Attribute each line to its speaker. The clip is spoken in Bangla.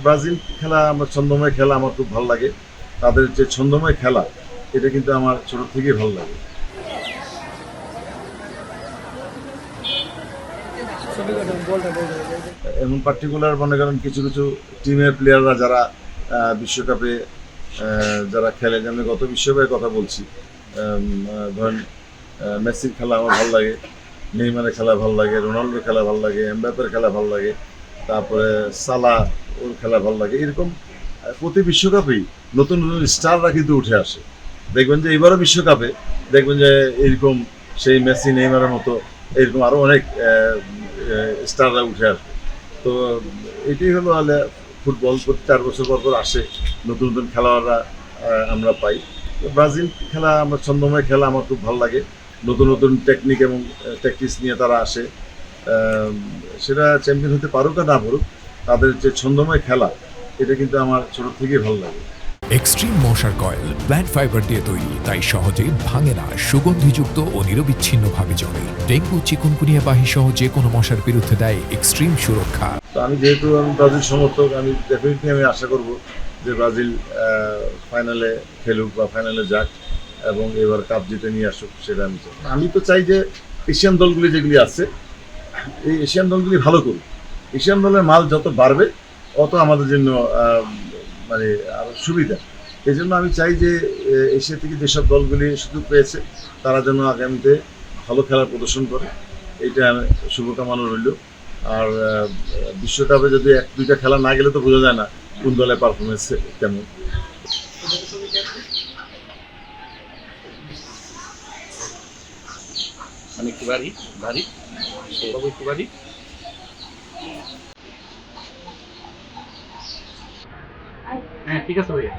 Speaker 1: ব্রাজিল খেলা আমার ছন্দময় খেলা, আমার খুব ভালো লাগে। তাদের যে ছন্দময় খেলা, এটা কিন্তু আমার ছোট থেকেই ভালো লাগে। এমন পার্টিকুলার মনে করেন কিছু কিছু টিমের প্লেয়াররা যারা বিশ্বকাপে যারা খেলে, যেমন গত বিশ্বকাপের কথা বলছি, ধরেন মেসির খেলা আমার ভালো লাগে, নেইমারের খেলা ভালো লাগে, রোনাল্ডোর খেলা ভালো লাগে, এমবাপ্পের খেলা ভালো লাগে, তারপরে সালা ওর খেলা ভালো লাগে। এরকম প্রতি বিশ্বকাপেই নতুন নতুন স্টাররা কিন্তু উঠে আসে। দেখবেন যে এবারও বিশ্বকাপে দেখবেন যে এরকম সেই মেসি নেইমারের মতো এরকম আরও অনেক স্টাররা উঠে আসবে। তো এটাই হলো ফুটবল, প্রতি 4 বছর পর পর আসে নতুন নতুন খেলোয়াড়রা আমরা পাই। তো ব্রাজিল খেলা আমার ছন্দময় খেলা, আমার খুব ভালো লাগে। নতুন নতুন টেকনিক এবং ট্যাকটিক্স নিয়ে তারা আসে। সেটা চ্যাম্পিয়ন হতে পারুক আর না পারুক, তাদের যে ছন্দময় খেলা, এটা কিন্তু আমার ছোট থেকেই ভালো লাগে।
Speaker 2: এক্সট্রিম মশার কয়েল প্ল্যান্ট ফাইবার দিয়ে তৈরি, তাই সহজে ভাঙে না, সুগন্ধিযুক্ত ও নিরবিচ্ছিন্নভাবে জ্বলে। ডেঙ্গু, চিকুনগুনিয়া বাহি সহ যে কোনো মশার বিরুদ্ধে দেয় এক্সট্রিম সুরক্ষা।
Speaker 1: তো আমি যেহেতু ব্রাজিল সমর্থক, আমি ডেফিনেটলি আমি আশা করব যে ব্রাজিল ফাইনালে খেলুক বা ফাইনালে যাক এবং এবার কাপ জিতে নিয়ে আসুক, সেটা আমি চাই। আমি তো চাই যে এশিয়ান দলগুলি যেগুলি আছে, এই এশিয়ান দলগুলি ভালো করুক। এশিয়ান দলের মাল যত বাড়বে, অত আমাদের জন্য মানে আরও সুবিধা। এই জন্য আমি চাই যে এশিয়া থেকে যেসব দলগুলি সুযোগ পেয়েছে, তারা যেন আগামীতে ভালো খেলার প্রদর্শন করে, এইটা শুভকামনা রইল। আর বিশ্বকাপে যদি 1-2টা খেলা না গেলে তো বোঝা যায় না কোন দলের পারফরমেন্স কেমন।
Speaker 3: মানে একটু ভারী ভারী একটু ভারী। হ্যাঁ ঠিক আছে ভাইয়া।